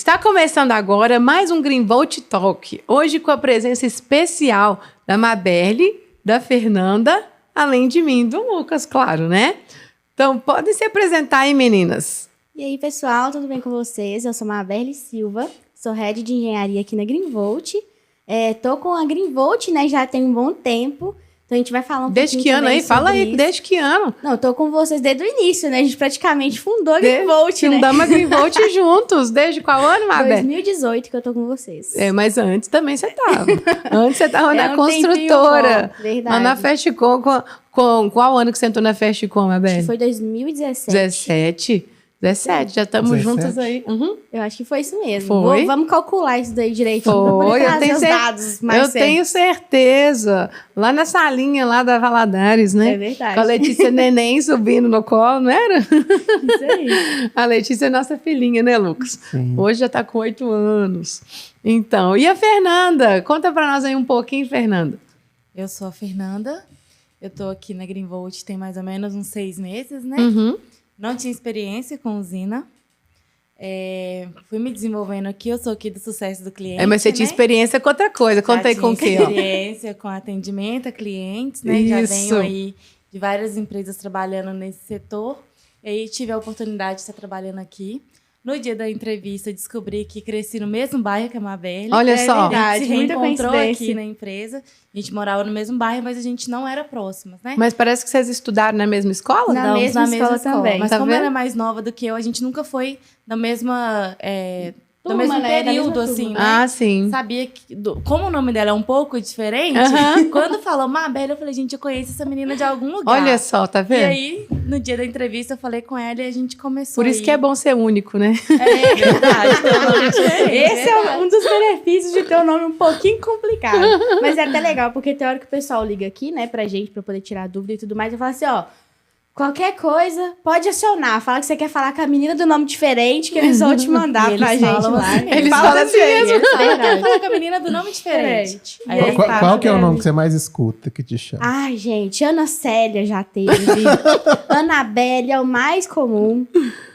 Está começando agora mais um Greenvolt Talk. Hoje com a presença especial da Maberly, da Fernanda, além de mim, do Lucas, claro, né? Então, podem se apresentar aí, meninas. E aí, pessoal, tudo bem com vocês? Eu sou Maberly Silva, sou Head de Engenharia aqui na Greenvolt. Tô com a Greenvolt, né, já tem um bom tempo. Então, a gente vai falar Desde que ano aí? Fala aí, desde que ano? Não, eu tô com vocês desde o início, né? A gente praticamente fundou a Greenvolt, né? Fundamos a Greenvolt juntos. Desde qual ano, Maberly? 2018 que eu tô com vocês. Mas antes também você tava. Antes você tava na construtora. Verdade. Lá na Festcom. Com qual ano que você entrou na Festcom, Maberly? Foi 2017. 17, já estamos juntas aí. Uhum. Eu acho que foi isso mesmo. Foi? Vamos calcular isso daí direitinho. Foi, eu tenho certeza. Lá na salinha lá da Valadares, né? É verdade. Com a Letícia Neném subindo no colo, não era? Isso aí. A Letícia é nossa filhinha, né, Lucas? Sim. Hoje já está com 8 anos. Então, e a Fernanda? Conta para nós aí um pouquinho, Fernanda. Eu sou a Fernanda. Eu tô aqui na Greenvolt tem mais ou menos uns 6 meses, né? Uhum. Não tinha experiência com usina. Fui me desenvolvendo aqui. Eu sou aqui do Sucesso do Cliente. Mas você tinha experiência com outra coisa. Conta aí com o quê? Experiência com atendimento a clientes, né? Isso. Já venho aí de várias empresas trabalhando nesse setor. E aí tive a oportunidade de estar trabalhando aqui. No dia da entrevista, descobri que cresci no mesmo bairro que a Maberly. Olha só. A gente se Muita reencontrou coincidência. aqui na empresa. A gente morava no mesmo bairro, mas a gente não era próximas, né? Mas parece que vocês estudaram na mesma escola? Na mesma escola também. Mas Tá como vendo? ela é mais nova do que eu, a gente nunca foi da mesma... do Turma, mesmo né? Da período, mesma assim, turma. né? Ah, sim. Sabia que... Como o nome dela é um pouco diferente, Aham. quando falou Maberly, eu falei, gente, eu conheço essa menina de algum lugar. Olha só, tá E vendo? aí, no dia da entrevista, eu falei com ela e a gente começou. Por isso aí. que é bom ser único, né? É verdade, totalmente diferente. Esse é um dos benefícios de ter um nome um pouquinho complicado. Mas é até legal, porque tem hora que o pessoal liga aqui, né, pra gente, pra poder tirar dúvida e tudo mais. Eu falo assim, ó, qualquer coisa, pode acionar. Fala que você quer falar com a menina do nome diferente, que eles vão te mandar E pra eles gente falam lá. assim, eles falam assim mesmo. Eu quero Verdade. falar com a menina do nome diferente. E Aí aí, ele Qual, fala, qual que é o nome Maberly. que você mais escuta que te chama? Ai, gente, Ana Célia já teve. Anabelle é o mais comum.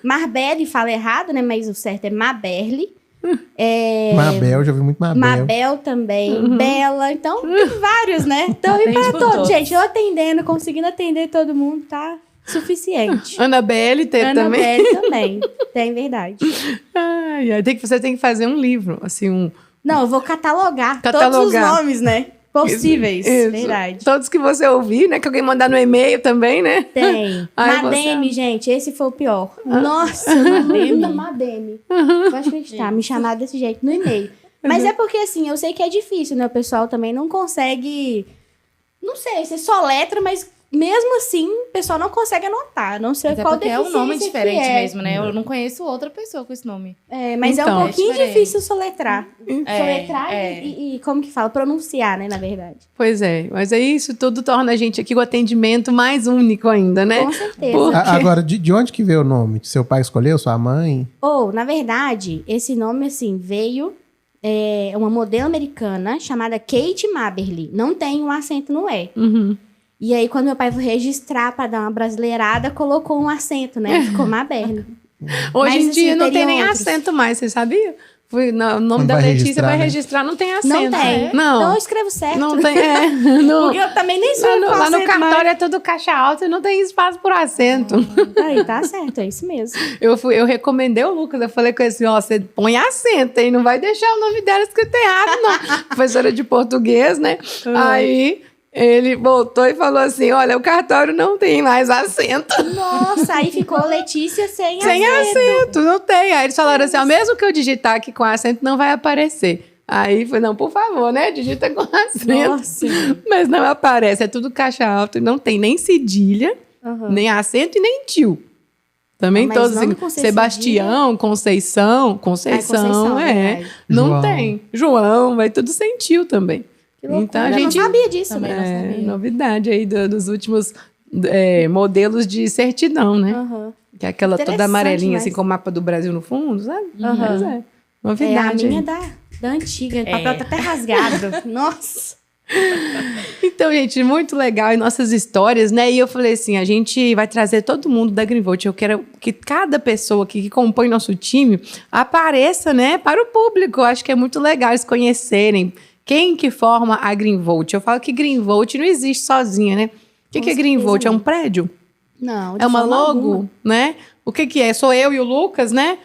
Marbelle fala errado, né? Mas o certo é Maberly. Mabel, já ouvi muito Mabel. Mabel também, Bela, então tem vários, né? Então, e Atende para por todos, todos. gente, eu atendendo, conseguindo atender todo mundo, tá suficiente. Annabelle teve também. Anabelle também, tem verdade. Ai, ai, você tem que fazer um livro, assim, um... Não, eu vou catalogar todos os Catalogar. nomes, né? Possíveis, Isso. verdade. Todos que você ouvir, né? Que alguém mandar no e-mail também, né? Tem. Ai, Mademe, gente, esse foi o pior. Nossa, Mademe. Vou acreditar, me chamar desse jeito no e-mail. Mas é porque, assim, eu sei que é difícil, né? O pessoal também não consegue... Não sei, você soletra, mas mesmo assim, o pessoal não consegue anotar. Não sei Mas é qual porque é deficiência um nome que diferente é. mesmo, né? Eu não conheço outra pessoa com esse nome. Mas é Então. um pouquinho É diferente. difícil soletrar. Soletrar é. e como que fala? Pronunciar, né, na verdade. Pois é, mas aí isso tudo torna a gente aqui o atendimento mais único ainda, né? Com certeza. Por- Agora, de onde que veio o nome? Seu pai escolheu? Sua mãe? Ou, na verdade, esse nome, assim, veio... uma modelo americana chamada Kate Maberly. Não tem um acento no E. Uhum. E aí, quando meu pai foi registrar pra dar uma brasileirada, colocou um acento, né? Ficou Maberly. Hoje Mas, em dia assim, não tem teriam nem outros. acento mais, você sabia? O nome Não da vai Letícia registrar, vai né? registrar, não tem acento. Não tem. Não, Então eu escrevo certo. não tem. Porque eu também nem sei qual Lá no acento cartório é tudo caixa alta e não tem espaço por acento. mais. Aí, tá certo, é isso mesmo. Eu recomendei o Lucas, eu falei com ele assim, ó, você põe acento, hein? Não vai deixar o nome dela escrito errado, não. Professora de português, né? Aí ele voltou e falou assim, olha, o cartório não tem mais acento. Nossa, aí ficou Letícia sem Sem acento. acento, não tem. Aí eles falaram assim, ó, mesmo que eu digitar aqui com acento, não vai aparecer. Aí foi, não, por favor, né? Digita com acento. Nossa. Mas não aparece, é tudo caixa alta, não tem nem cedilha, Uhum. nem acento e nem tio. Também Mas todos nome assim, com C Sebastião, Conceição, Conceição, é. verdade. Não João. tem. João, vai tudo sem tio também. Que loucura, Então a eu gente não sabia disso, Também né? não é sabia. novidade aí dos últimos modelos de certidão, né? Aham. Que é aquela toda Interessante, amarelinha, assim, mas- com o mapa do Brasil no fundo, sabe? Aham. Mas É, a novidade. minha aí. da antiga. O papel tá até rasgado. Nossa. Então, gente, muito legal e nossas histórias, né? E eu falei assim, a gente vai trazer todo mundo da Greenvolt. Eu quero que cada pessoa que compõe nosso time apareça, né, para o público. Eu acho que é muito legal eles conhecerem quem que forma a Greenvolt. Eu falo que Greenvolt não existe sozinha, né? O que é Greenvolt? É um prédio? Não, É uma logo, né? O que é? Sou eu e o Lucas, né?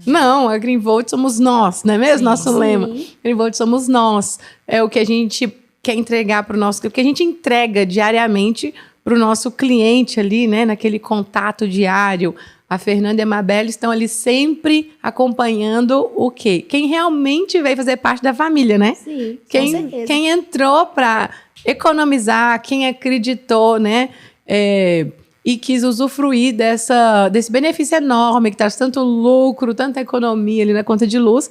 Não, a Greenvolt somos nós, não é mesmo? Sim, Nosso lema. sim. Greenvolt somos nós. É o que a gente quer entregar para o nosso... O que a gente entrega diariamente para o nosso cliente ali, né? Naquele contato diário. A Fernanda e a Mabel estão ali sempre acompanhando o quê? Quem realmente veio fazer parte da família, né? Sim, com certeza. Quem entrou para economizar, quem acreditou, né? E quis usufruir desse benefício enorme que traz tanto lucro, tanta economia ali na conta de luz.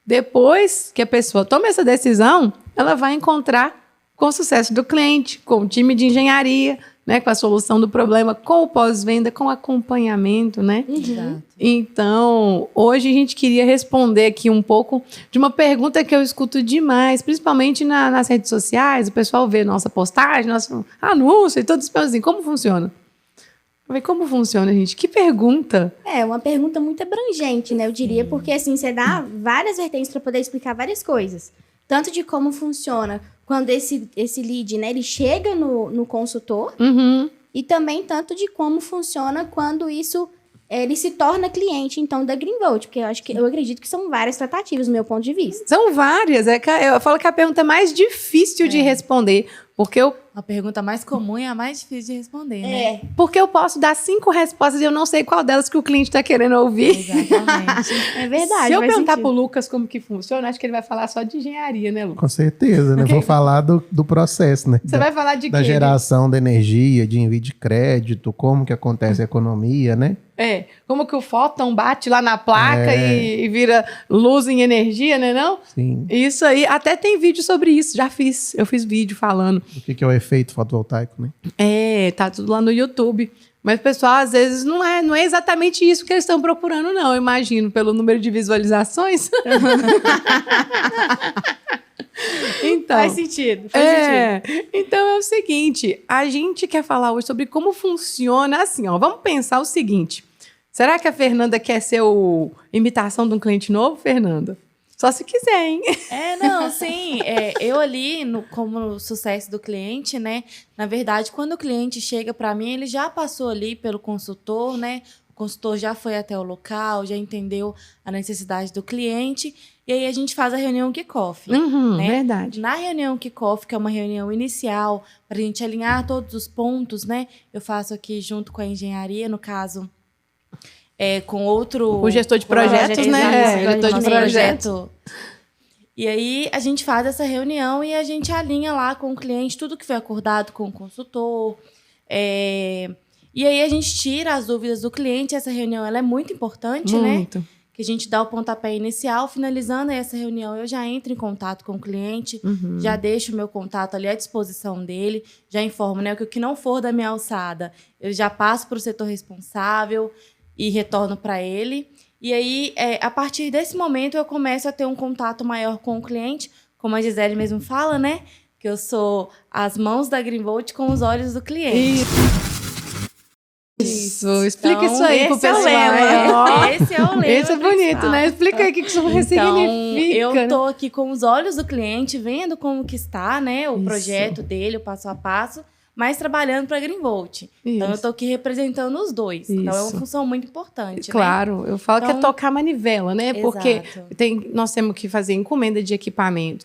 Depois que a pessoa toma essa decisão, ela vai encontrar com o sucesso do cliente, com o time de engenharia, né, com a solução do problema, com o pós-venda, com o acompanhamento, né? Exato. Então, hoje a gente queria responder aqui um pouco de uma pergunta que eu escuto demais, principalmente nas redes sociais. O pessoal vê nossa postagem, nosso anúncio e todos pensam assim, como funciona? Eu falei, como funciona, gente? Que pergunta! É uma pergunta muito abrangente, né? Eu diria, porque assim, você dá várias vertentes para poder explicar várias coisas. Tanto de como funciona quando esse lead, né, ele chega no consultor, Uhum. e também tanto de como funciona quando isso ele se torna cliente, então, da Greenvolt, porque eu acredito que são várias tratativas, do meu ponto de vista. São várias. Eu falo que a pergunta é mais difícil de responder, porque A pergunta mais comum e a mais difícil de responder, né? porque eu posso dar 5 respostas e eu não sei qual delas que o cliente está querendo ouvir. Exatamente. É verdade. Se eu faz perguntar sentido. pro Lucas como que funciona, acho que ele vai falar só de engenharia, né, Lucas? Com certeza, né? Vou falar do processo, né? Você vai falar de Da quê? geração da energia, de envio de crédito, como que acontece a economia, né? Como que o fóton bate lá na placa e vira luz em energia, né, não? Sim. Isso aí, até tem vídeo sobre isso, já fiz. Eu fiz vídeo falando. O que é o efeito fotovoltaico, né? Tá tudo lá no YouTube. Mas, pessoal, às vezes não é exatamente isso que eles estão procurando, não. Eu imagino, pelo número de visualizações. Então, Faz sentido, então é o seguinte, a gente quer falar hoje sobre como funciona assim, ó. Vamos pensar o seguinte. Será que a Fernanda quer ser imitação de um cliente novo, Fernanda? Só se quiser, hein? Não, sim. Eu ali, como sucesso do cliente, né? Na verdade, quando o cliente chega para mim, ele já passou ali pelo consultor, né? O consultor já foi até o local, já entendeu a necessidade do cliente. E aí a gente faz a reunião kickoff. Né? Verdade. Na reunião kickoff, que é uma reunião inicial, para a gente alinhar todos os pontos, né? Eu faço aqui junto com a engenharia, no caso... com outro... O gestor de projetos, né? Gestor de projeto. E aí, a gente faz essa reunião e a gente alinha lá com o cliente tudo que foi acordado com o consultor. E aí, a gente tira as dúvidas do cliente. Essa reunião ela é muito importante, Muito. né? Que a gente dá o pontapé inicial. Finalizando essa reunião, eu já entro em contato com o cliente, já deixo o meu contato ali à disposição dele, já informo, né? Que o que não for da minha alçada, eu já passo para o setor responsável e retorno para ele. E aí, a partir desse momento, eu começo a ter um contato maior com o cliente, como a Gisele mesmo fala, né? Que eu sou as mãos da Greenvolt com os olhos do cliente. Isso. Explica Então, isso aí pro esse é o pessoal. lema. Esse é o lema. Esse é bonito, principal. né? Explica aí o que isso Então, significa. eu tô aqui com os olhos do cliente, vendo como que está, né? O Isso. projeto dele, o passo a passo, mas trabalhando para a Greenvolt. Então, eu Isso. tô aqui representando os dois. Então, é uma Isso. função muito importante, né? Claro, eu falo que é Então, tocar a manivela, né? Porque exato. nós temos que fazer encomenda de equipamento,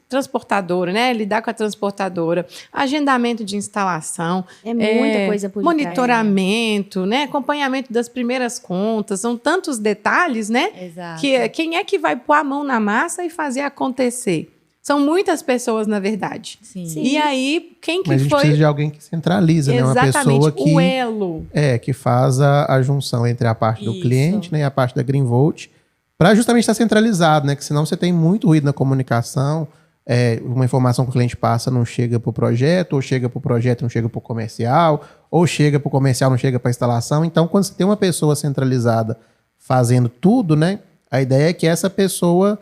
transportadora, né? Lidar com a transportadora, agendamento de instalação. É muita coisa por detrás. Monitoramento, né? Acompanhamento das primeiras contas. São tantos detalhes, né? Exato. Que quem é que vai pôr a mão na massa e fazer acontecer? São muitas pessoas, na verdade. Sim. Sim. E aí, quem que Mas a gente foi... precisa de alguém que centraliza, né? Uma Exatamente, pessoa que, o elo. que faz a junção entre a parte do Isso. cliente, né, e a parte da Greenvolt, para justamente estar centralizado, né? Que senão você tem muito ruído na comunicação, uma informação que o cliente passa não chega para o projeto, ou chega para o projeto não chega para o comercial, ou chega para o comercial não chega para a instalação. Então, quando você tem uma pessoa centralizada fazendo tudo, né? A ideia é que essa pessoa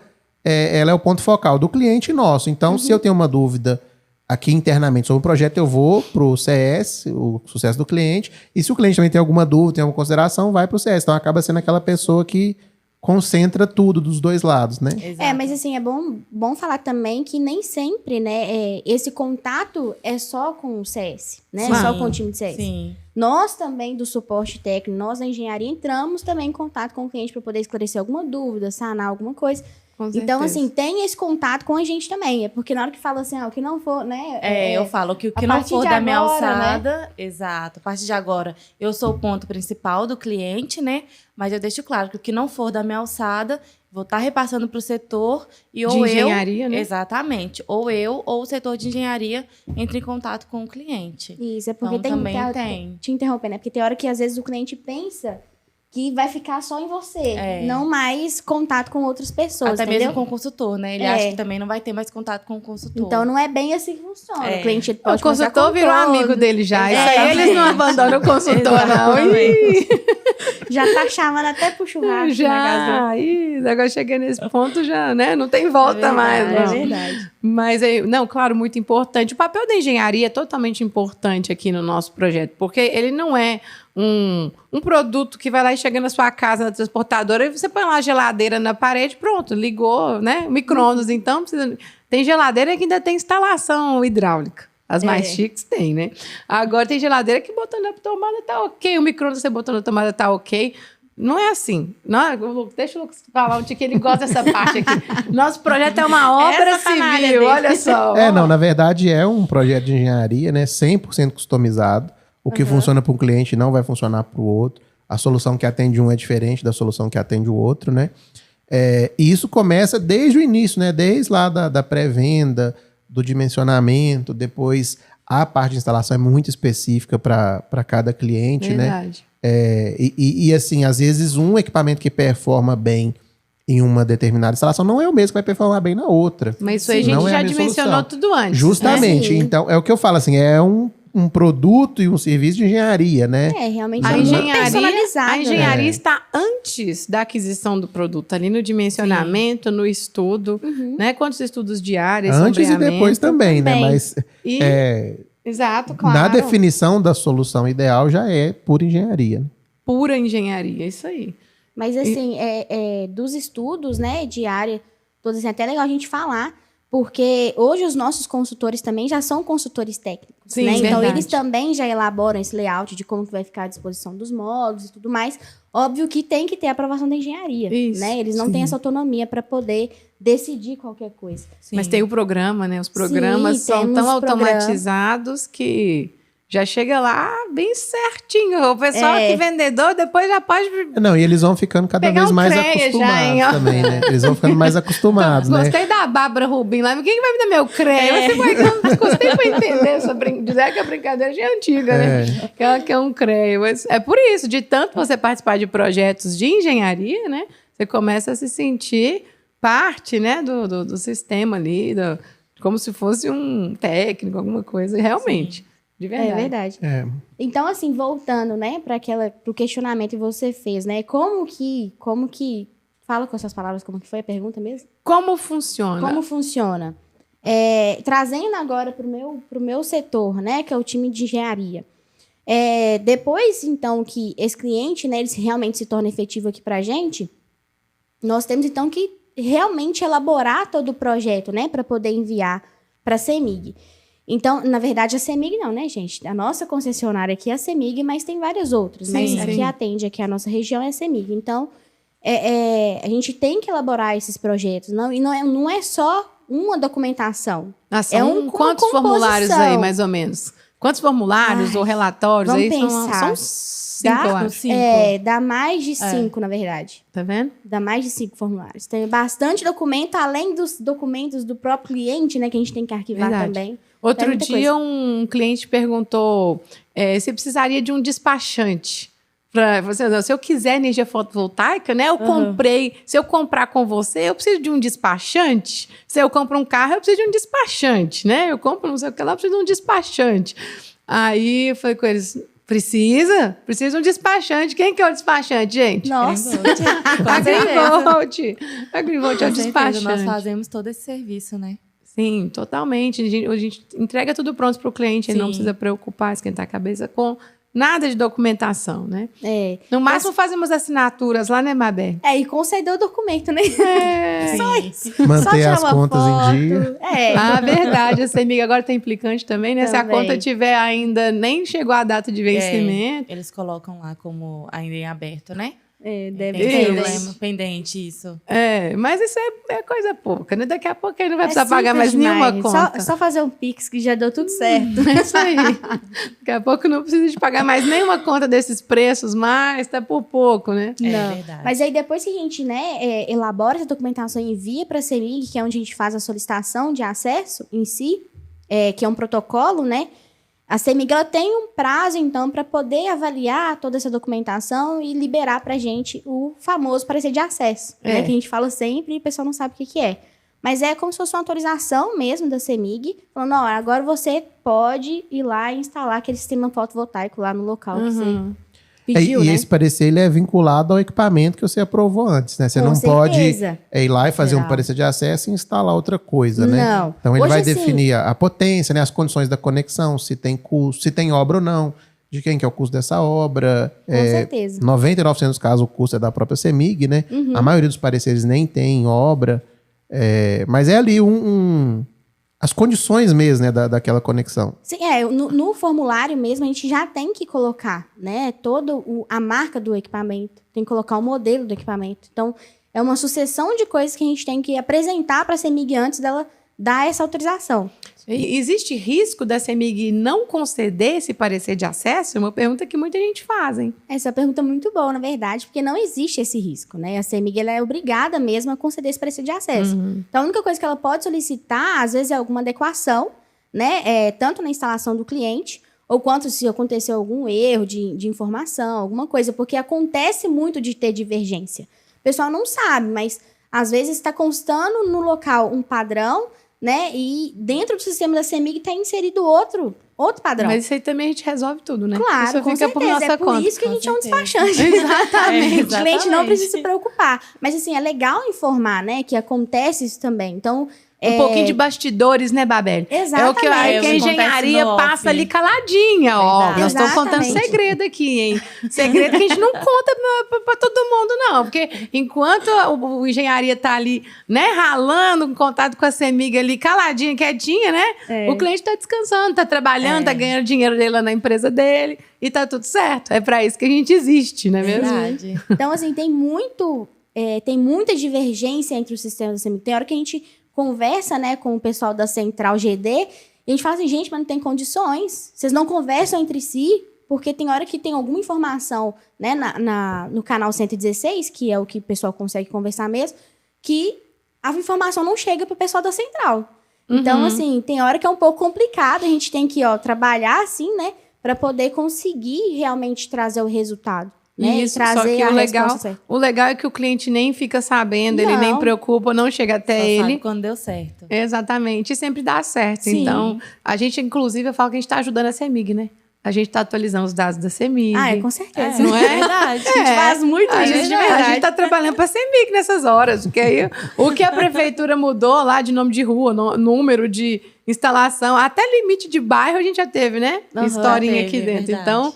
ela é o ponto focal do cliente nosso. Então, se eu tenho uma dúvida aqui internamente sobre o projeto, eu vou pro CS, o sucesso do cliente, e se o cliente também tem alguma dúvida, tem alguma consideração, vai pro CS. Então acaba sendo aquela pessoa que concentra tudo dos dois lados, né? Exato. Mas assim, é bom falar também que nem sempre, né, esse contato é só com o CS, né? Sim, só com o time de CS. Sim. Nós também, do suporte técnico, nós da engenharia, entramos também em contato com o cliente para poder esclarecer alguma dúvida, sanar alguma coisa. Com Então, certeza. assim, tem esse contato com a gente também. É porque na hora que fala assim, o que não for, né? Eu falo que o que a não partir for de da minha agora, alçada, exato. A partir de agora, eu sou o ponto principal do cliente, né? Mas eu deixo claro que o que não for da minha alçada, vou estar repassando para o setor e ou De engenharia, eu, né? Exatamente. Ou eu ou o setor de engenharia entre em contato com o cliente. Isso, é porque Então, também tem. Te interromper, né? Porque tem hora que às vezes o cliente pensa que vai ficar só em você, não mais contato com outras pessoas, Até entendeu? mesmo com o consultor, né? Ele acha que também não vai ter mais contato com o consultor. Então não é bem assim que funciona. O cliente pode O consultor virou amigo dele já. Isso aí Exatamente. eles não abandonam o consultor, não. Ih, Já tá chamando até pro churrasco. já. Ih, agora cheguei nesse ponto já, né? Não tem volta mais, não. É verdade. Mas, não, claro, muito importante. O papel da engenharia é totalmente importante aqui no nosso projeto, porque ele não é um produto que vai lá e chega na sua casa, na transportadora, e você põe lá a geladeira na parede, pronto, ligou, né? Micro-ondas, então, precisa... Tem geladeira que ainda tem instalação hidráulica. As mais chiques tem, né? Agora tem geladeira que botou na tomada, tá ok. O micro-ondas você botou na tomada, tá ok. Não é assim. Não, deixa o Lucas falar onde que ele gosta dessa parte aqui. Nosso projeto é uma obra Essa canalha civil, dele. olha só. Não, na verdade é um projeto de engenharia, né? 100% customizado. O que funciona para um cliente não vai funcionar para o outro. A solução que atende um é diferente da solução que atende o outro, né? E isso começa desde o início, né? Desde lá da pré-venda, do dimensionamento, depois a parte de instalação é muito específica para cada cliente, Verdade. né? E assim, às vezes um equipamento que performa bem em uma determinada instalação não é o mesmo que vai performar bem na outra. Mas isso aí a Não gente é a já mesma dimensionou solução. tudo antes. Justamente. Sim. Então, é o que eu falo, assim, é um produto e um serviço de engenharia, né? Realmente A é muito engenharia, personalizado. a engenharia né? está antes da aquisição do produto, ali no dimensionamento, no estudo, né? Quantos estudos diários, Antes e sombreamento. depois também, né? também. Mas E, exato, claro. na definição da solução ideal já é pura engenharia. Pura engenharia, isso aí. Mas assim, dos estudos, né, de área, todos assim, é até legal a gente falar, porque hoje os nossos consultores também já são consultores técnicos, Sim, né? Então verdade. eles também já elaboram esse layout de como que vai ficar à disposição dos módulos e tudo mais. Óbvio que tem que ter a aprovação da engenharia, Isso, né? Eles não têm essa autonomia para poder decidir qualquer coisa. Sim. Mas tem o programa, né? Os programas Sim, são temos tão programa. automatizados que já chega lá bem certinho. O pessoal que vendedor depois já pode... Não, e eles vão ficando cada Pegar vez um mais CREA já, hein, ó. acostumados também, né? Eles vão ficando mais acostumados, né? Gostei da Bárbara Rubim lá. Quem que vai me dar meu CREA? Você vai... Gostei pra entender essa dizer que a brincadeira já é antiga, né? Que ela quer um CREA. Mas é por isso, de tanto você participar de projetos de engenharia, né? Você começa a se sentir parte, né? Do sistema ali, como se fosse um técnico, alguma coisa. Realmente. De verdade. É verdade. Então, assim, voltando, né, pro questionamento que você fez, né? Como que fala com essas palavras, como que foi a pergunta mesmo? Como funciona? Como funciona? Trazendo agora pro meu setor, né, que é o time de engenharia. Depois, então, que esse cliente, né, ele realmente se torna efetivo aqui pra gente, nós temos, então, que realmente elaborar todo o projeto, né, para poder enviar para a CEMIG. Então, na verdade, a CEMIG não, né, gente? A nossa concessionária aqui é a CEMIG, mas tem várias outras. Mas Sim, aqui sim. atende, aqui a nossa região é a CEMIG. Então, a gente tem que elaborar esses projetos. E não é só uma documentação. São quantos formulários aí, mais ou menos? Quantos formulários ou relatórios vamos aí? pensar. São 5, eu acho. Dá mais de 5, na verdade. Tá vendo? Dá mais de 5 formulários. Tem bastante documento, além dos documentos do próprio cliente, né? Que a gente tem que arquivar Verdade. também. Outro muita dia, um cliente perguntou se precisaria de um despachante. Se eu quiser energia fotovoltaica, né? Eu comprei. Se eu comprar com você, eu preciso de um despachante. Se eu compro um carro, eu preciso de um despachante, né? Eu compro não sei o que lá, eu preciso de um despachante. Aí eu falei com eles: precisa de um despachante. Quem que é o despachante, gente? Nossa. A Greenvolt. A Greenvolt é o Com certeza, despachante. nós fazemos todo esse serviço, né? Sim, totalmente. A gente entrega tudo pronto para o cliente, ele não Sim. precisa preocupar, esquentar a cabeça com nada de documentação, né? No máximo fazemos assinaturas lá, né, Mabel? E conceder o documento, né? Só isso. Manter Só tirar as uma contas foto. em dia. Ah, verdade. A CEMIG agora tem implicante também, né? Se a Também. conta tiver ainda, nem chegou a data de vencimento. Eles colocam lá como ainda em aberto, né? Deve Tem Isso. problema pendente isso. Mas isso é coisa pouca, né? Daqui a pouco ele não vai precisar simples pagar mais nenhuma demais. conta. Só fazer um Pix que já deu tudo certo. É isso aí. Daqui a pouco não precisa de pagar mais nenhuma conta desses preços, mas tá por pouco, né? Não. Verdade. Mas aí depois que a gente, né, elabora essa documentação e envia para a CEMIG, que é onde a gente faz a solicitação de acesso em si, que é um protocolo, né? A CEMIG ela tem um prazo, então, para poder avaliar toda essa documentação e liberar para a gente o famoso parecer de acesso, né? Que a gente fala sempre e o pessoal não sabe o que é. Mas é como se fosse uma autorização mesmo da CEMIG, falando, ó, agora você pode ir lá e instalar aquele sistema fotovoltaico lá no local que você pediu, E né? esse parecer ele é vinculado ao equipamento que você aprovou antes, né? Você Com não pode certeza. ir lá e fazer um Geral. parecer de acesso e instalar outra coisa, né? Não. Então ele Hoje, vai assim, definir a potência, né? As condições da conexão, se tem custo, se tem obra ou não, de quem que é o custo dessa obra. Com certeza. 99% dos casos o custo é da própria CEMIG, né? A maioria dos pareceres nem tem obra. Mas é ali as condições mesmo, né, daquela conexão. Sim, no formulário mesmo a gente já tem que colocar, né, a marca do equipamento, tem que colocar o modelo do equipamento. Então, é uma sucessão de coisas que a gente tem que apresentar para a CEMIG antes dela dar essa autorização. E existe risco da CEMIG não conceder esse parecer de acesso? É uma pergunta que muita gente faz, hein? Essa é uma pergunta muito boa, na verdade, porque não existe esse risco, né? A CEMIG ela é obrigada mesmo a conceder esse parecer de acesso. Então, a única coisa que ela pode solicitar, às vezes, é alguma adequação, né? Tanto na instalação do cliente, ou quanto se aconteceu algum erro de informação, alguma coisa, porque acontece muito de ter divergência. O pessoal não sabe, mas às vezes está constando no local um padrão, né? E dentro do sistema da CEMIG está inserido outro padrão. Mas isso aí também a gente resolve tudo, né? Claro, isso com fica por certeza. nossa É por conta. isso que a gente é um certeza. despachante. Exatamente. O cliente não precisa se preocupar. Mas, assim, é legal informar, né? Que acontece isso também. Então, Um pouquinho de bastidores, né, Babel? Exatamente. É o que a engenharia Acontece no passa off. ali caladinha, ó. Verdade. Nós estamos contando Exatamente. segredo aqui, hein? Segredo que a gente não conta pra todo mundo, não. Porque enquanto o engenharia tá ali, né, ralando, em contato com a CEMIG ali, caladinha, quietinha, né? O cliente tá descansando, tá trabalhando, tá ganhando dinheiro dele lá na empresa dele e tá tudo certo. É pra isso que a gente existe, não é mesmo? Verdade. Então, assim, tem muita divergência entre os sistemas da CEMIG. Tem hora que a gente conversa, né, com o pessoal da Central GD e a gente fala assim, gente, mas não tem condições. Vocês não conversam entre si, porque tem hora que tem alguma informação, né, no canal 116, que é o que o pessoal consegue conversar mesmo, que a informação não chega para o pessoal da Central. Então, assim, tem hora que é um pouco complicado, a gente tem que, trabalhar assim, né, para poder conseguir realmente trazer o resultado. Né? Isso, E trazer só que a o legal, resposta certa. o legal é que o cliente nem fica sabendo, ele Não. nem preocupa, não chega até Só ele. sabe quando deu certo. Exatamente, e sempre dá certo. Sim. Então, a gente, inclusive, eu falo que a gente está ajudando a CEMIG, né? A gente está atualizando os dados da CEMIG. Com certeza. Não é? Verdade. A gente faz muito A isso, gente, de a verdade. gente tá trabalhando para a CEMIG nessas horas, porque aí o que a prefeitura mudou lá de nome de rua, número de instalação, até limite de bairro a gente já teve, né? Aham, Historinha teve, aqui é dentro. verdade. Então,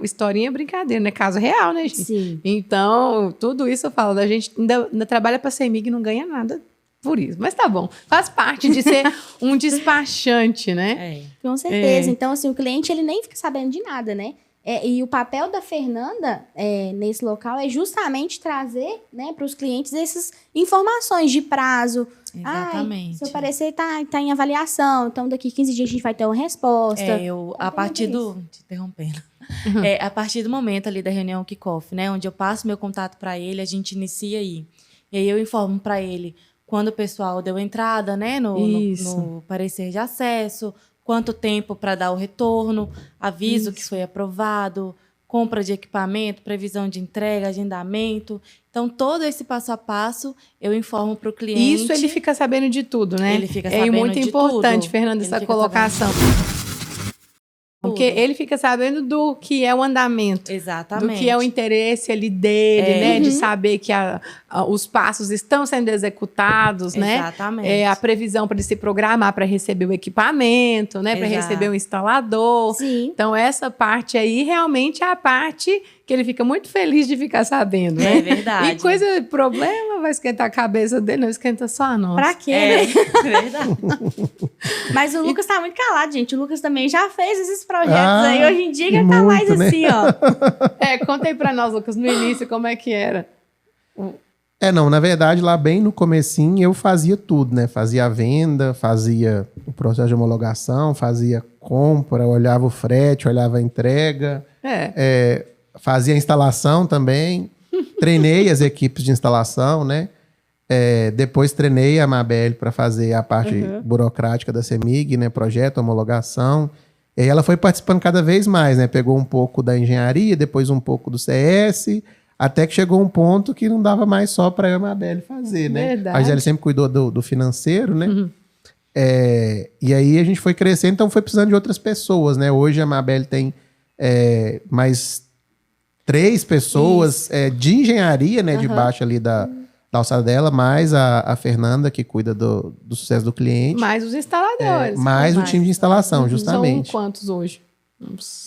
historinha é brincadeira, né? Caso real, né, gente? Sim. Então, tudo isso eu falo, a gente ainda trabalha para a CEMIG e não ganha nada por isso. Mas tá bom, faz parte de ser um despachante, né? Com certeza. Então, assim, o cliente ele nem fica sabendo de nada, né? E o papel da Fernanda nesse local é justamente trazer, né, para os clientes essas informações de prazo. Exatamente. Seu parecer tá em avaliação, então daqui 15 dias a gente vai ter uma resposta. A partir do... Te interrompendo. A partir do momento ali da reunião kickoff, né? Onde eu passo meu contato para ele, a gente inicia aí. E aí eu informo para ele quando o pessoal deu entrada, né? No parecer de acesso, quanto tempo para dar o retorno, aviso que foi aprovado, compra de equipamento, previsão de entrega, agendamento. Então, todo esse passo a passo eu informo para o cliente. Isso ele fica sabendo de tudo, né? Ele fica sabendo muito de importante, tudo. Fernanda, Ele essa fica colocação. Porque ele fica sabendo do que é o andamento. Exatamente. Do que é o interesse ali dele, né? De saber que os passos estão sendo executados, né? Exatamente. A previsão para ele se programar para receber o equipamento, né? Para receber o instalador. Sim. Então, essa parte aí realmente é a parte que ele fica muito feliz de ficar sabendo, né? É verdade. E problema vai esquentar a cabeça dele, não esquenta só a nossa. Pra quê, É né? verdade. Mas o Lucas tá muito calado, gente. O Lucas também já fez esses projetos Ah, aí. Hoje em dia ele tá muito, mais né? assim, ó. Conta aí pra nós, Lucas, no início, como é que era? Não, na verdade, lá bem no comecinho eu fazia tudo, né? Fazia a venda, fazia o processo de homologação, fazia compra, olhava o frete, olhava a entrega, fazia a instalação também, treinei as equipes de instalação, né? Depois treinei a Mabel para fazer a parte burocrática da CEMIG, né? Projeto, homologação. E aí ela foi participando cada vez mais, né? Pegou um pouco da engenharia, depois um pouco do CS, até que chegou um ponto que não dava mais só para eu e a Mabel fazer, né? Verdade. A Gisele sempre cuidou do financeiro, né? E aí a gente foi crescendo, então foi precisando de outras pessoas, né? Hoje a Mabel tem mais 3 pessoas de engenharia, né? Debaixo ali da alçada dela, mais a Fernanda, que cuida do sucesso do cliente. Mais os instaladores. Mais o time de instalação, justamente. São quantos hoje?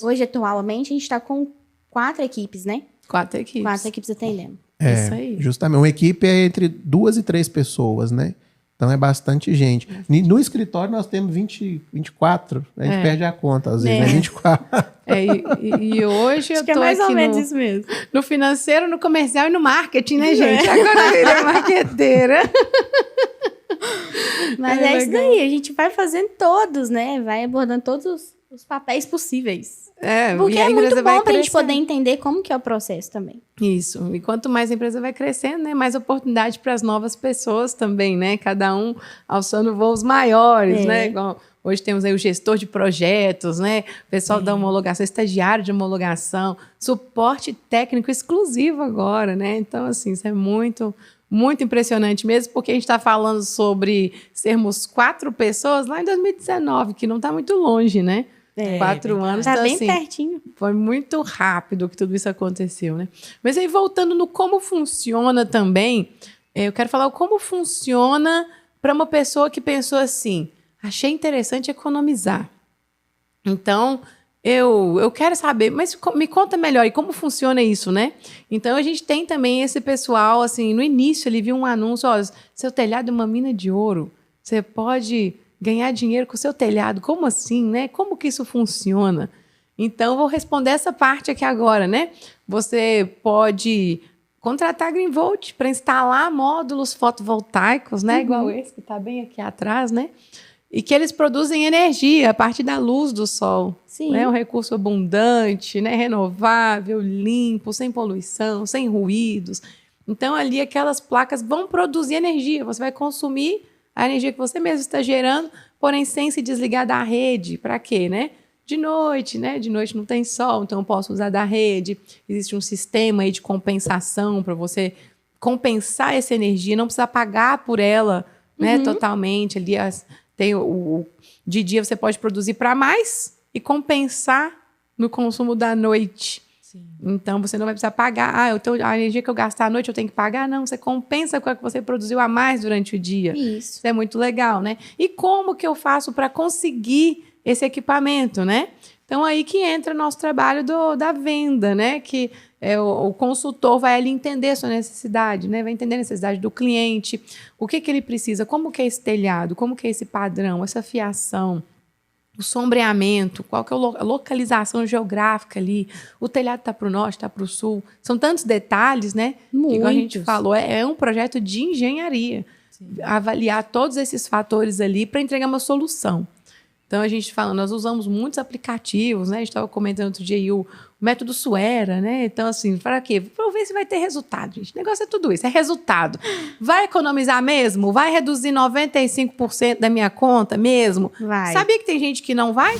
Hoje, atualmente, a gente tá com 4 equipes, né? 4 equipes. 4 equipes atendendo. Isso aí. Justamente. Uma equipe é entre 2 e 3 pessoas, né? Então é bastante gente. No escritório nós temos 24. A gente perde a conta, às vezes, né? 24. E hoje eu Acho que tô é mais aqui ou menos isso mesmo. no financeiro, no comercial e no marketing, né, gente? Agora eu virei marqueteira. Mas é isso daí. A gente vai fazendo todos, né? Vai abordando todos os papéis possíveis. Porque e a é empresa muito vai bom pra gente crescendo. poder entender como que é o processo também. Isso. E quanto mais a empresa vai crescendo, né, mais oportunidade para as novas pessoas também, né? Cada um alçando voos maiores, né? Igual hoje temos aí o gestor de projetos, né? O pessoal da homologação, estagiário de homologação, suporte técnico exclusivo agora, né? Então, assim, isso é muito, muito impressionante mesmo, porque a gente está falando sobre sermos 4 pessoas lá em 2019, que não está muito longe, né? 4 anos. Tá então, bem assim, pertinho. foi muito rápido que tudo isso aconteceu, né? Mas aí, voltando no como funciona também, eu quero falar o como funciona para uma pessoa que pensou assim, achei interessante economizar. Então, eu quero saber, mas me conta melhor, e como funciona isso, né? Então, a gente tem também esse pessoal, assim, no início ele viu um anúncio, ó, seu telhado é uma mina de ouro, você pode ganhar dinheiro com o seu telhado, como assim, né? Como que isso funciona? Então, eu vou responder essa parte aqui agora, né? Você pode contratar a Greenvolt para instalar módulos fotovoltaicos, né? Igual esse que está bem aqui atrás, né? E que eles produzem energia a partir da luz do sol. Sim. Né? Um recurso abundante, né? Renovável, limpo, sem poluição, sem ruídos. Então, ali aquelas placas vão produzir energia. Você vai consumir a energia que você mesmo está gerando, porém sem se desligar da rede. Para quê, né? De noite, né? De noite não tem sol, então eu posso usar da rede. Existe um sistema aí de compensação para você compensar essa energia, não precisa pagar por ela, né? Totalmente. Ali de dia você pode produzir para mais e compensar no consumo da noite. Sim. Então você não vai precisar pagar. A energia que eu gastar à noite eu tenho que pagar? Não, você compensa com a que você produziu a mais durante o dia. Isso. Isso é muito legal, né? E como que eu faço para conseguir esse equipamento, né? Então, aí que entra o nosso trabalho da venda, né? Que o consultor vai ali entender a sua necessidade, né? Vai entender a necessidade do cliente, o que ele precisa, como que é esse telhado, como que é esse padrão, essa fiação, o sombreamento, qual que é a localização geográfica ali, o telhado está para o norte, está para o sul. São tantos detalhes, né? Muitos. Que, igual a gente falou, é um projeto de engenharia. Sim. Avaliar todos esses fatores ali para entregar uma solução. Então, a gente fala, nós usamos muitos aplicativos, né? A gente estava comentando outro dia aí o método Suera, né? Então, assim, para quê? Para ver se vai ter resultado, gente. O negócio é tudo isso, é resultado. Vai economizar mesmo? Vai reduzir 95% da minha conta mesmo? Vai. Sabia que tem gente que não vai?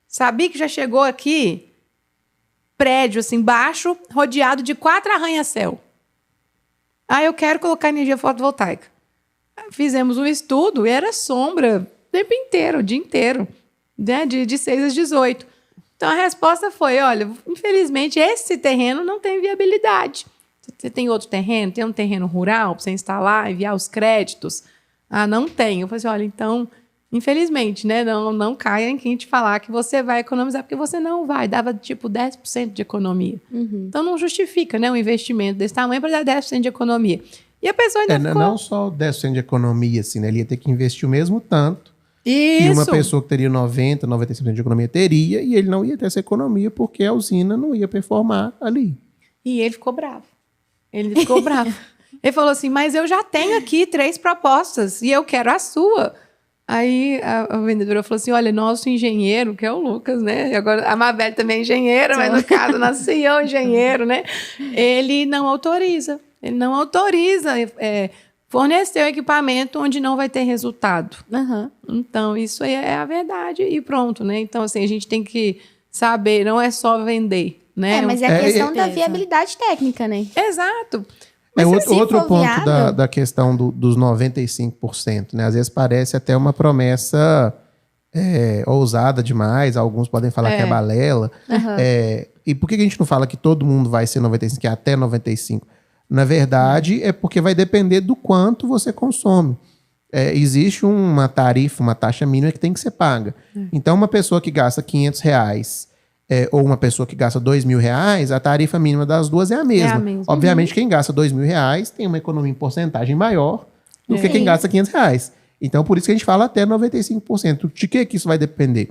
Sabia que já chegou aqui prédio, assim, baixo, rodeado de 4 arranha-céu. Eu quero colocar energia fotovoltaica. Fizemos um estudo e era sombra o tempo inteiro, o dia inteiro. né, de 6 às 18. Então, a resposta foi, olha, infelizmente, esse terreno não tem viabilidade. Você tem outro terreno? Tem um terreno rural para você instalar, enviar os créditos? Ah, não tem. Eu falei assim, olha, então, infelizmente, né, não caia em quem te falar que você vai economizar, porque você não vai. Dava, tipo, 10% de economia. Então, não justifica, né, um investimento desse tamanho para dar 10% de economia. E a pessoa ainda ficou... Não só 10% de economia, assim, né? Ele ia ter que investir o mesmo tanto Isso. que uma pessoa que teria 90%, 95% de economia teria, e ele não ia ter essa economia porque a usina não ia performar ali. E ele ficou bravo. Ele ficou bravo. Ele falou assim, mas eu já tenho aqui 3 propostas e eu quero a sua. Aí a vendedora falou assim, olha, nosso engenheiro, que é o Lucas, né? E agora a Mabel também é engenheira, mas no caso, nosso CEO engenheiro, né? Ele não autoriza. Ele não autoriza fornecer o equipamento onde não vai ter resultado. Então, isso aí é a verdade e pronto, né? Então, assim, a gente tem que saber, não é só vender, né? Mas é a questão da viabilidade técnica, né? Exato. É Mas outro ponto viável... da questão dos 95%, né? Às vezes parece até uma promessa ousada demais, alguns podem falar que é balela. E por que a gente não fala que todo mundo vai ser 95%, que é até 95%? Na verdade, é porque vai depender do quanto você consome. Existe uma tarifa, uma taxa mínima que tem que ser paga. Então, uma pessoa que gasta R$500 ou uma pessoa que gasta R$2.000, a tarifa mínima das duas é a mesma. Obviamente, quem gasta R$2.000 tem uma economia em porcentagem maior do que quem gasta R$500. Então, por isso que a gente fala até 95%. De que isso vai depender?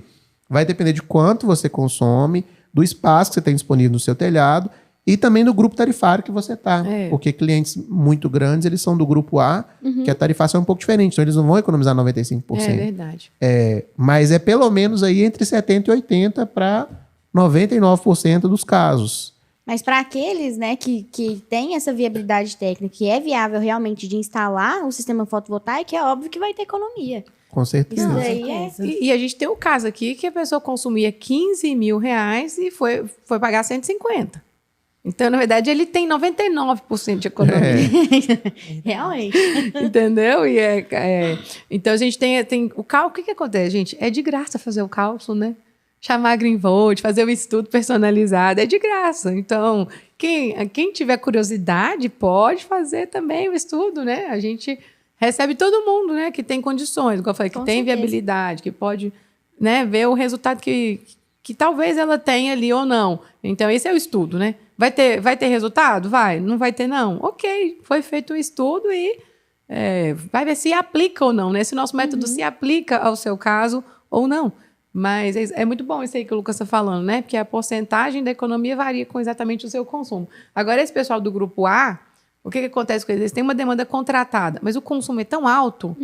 Vai depender de quanto você consome, do espaço que você tem disponível no seu telhado, e também do grupo tarifário que você está. Porque clientes muito grandes, eles são do grupo A, que a tarifação é um pouco diferente. Então, eles não vão economizar 95%. É verdade. Mas é pelo menos aí entre 70% e 80% para 99% dos casos. Mas para aqueles, né, que têm essa viabilidade técnica, que é viável realmente de instalar o sistema fotovoltaico, é óbvio que vai ter economia. Com certeza. Isso daí E a gente tem um caso aqui que a pessoa consumia R$15.000 e foi pagar 150. Então, na verdade, ele tem 99% de economia. Realmente. Entendeu? E então, a gente tem o cálculo. O que acontece, gente? É de graça fazer o cálculo, né? Chamar a Greenvolt, fazer o estudo personalizado, é de graça. Então, quem tiver curiosidade, pode fazer também o estudo, né? A gente recebe todo mundo, né? Que tem condições, igual eu falei, que tem viabilidade, que pode, né, ver o resultado que talvez ela tenha ali ou não. Então, esse é o estudo, né? Vai ter resultado? Vai. Não vai ter, não? Ok, foi feito um estudo e vai ver se aplica ou não, né? Se o nosso método se aplica ao seu caso ou não. Mas é muito bom isso aí que o Lucas está falando, né? Porque a porcentagem da economia varia com exatamente o seu consumo. Agora, esse pessoal do grupo A, o que acontece com eles? Eles têm uma demanda contratada, mas o consumo é tão alto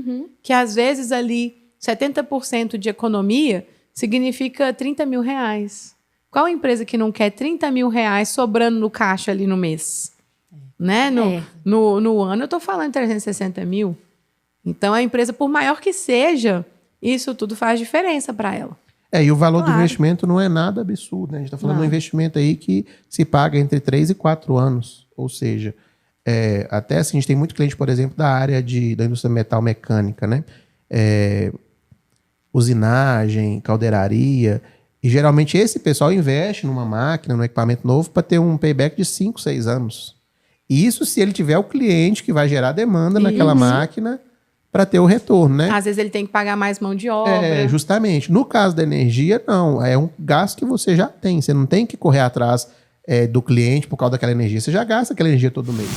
que, às vezes, ali, 70% de economia significa R$30.000. Qual empresa que não quer R$30.000 sobrando no caixa ali no mês? Né? No ano, eu estou falando 360 mil. Então, a empresa, por maior que seja, isso tudo faz diferença para ela. E o valor do investimento não é nada absurdo, né? A gente está falando de um investimento aí que se paga entre 3 e 4 anos. Ou seja, até assim, a gente tem muito cliente, por exemplo, da área da indústria metal mecânica, né? Usinagem, caldeiraria. E geralmente esse pessoal investe numa máquina, num equipamento novo, para ter um payback de 5, 6 anos. E isso se ele tiver o cliente que vai gerar demanda naquela máquina para ter o retorno, né? Às vezes ele tem que pagar mais mão de obra. Justamente. No caso da energia, não. É um gasto que você já tem. Você não tem que correr atrás do cliente por causa daquela energia. Você já gasta aquela energia todo mês.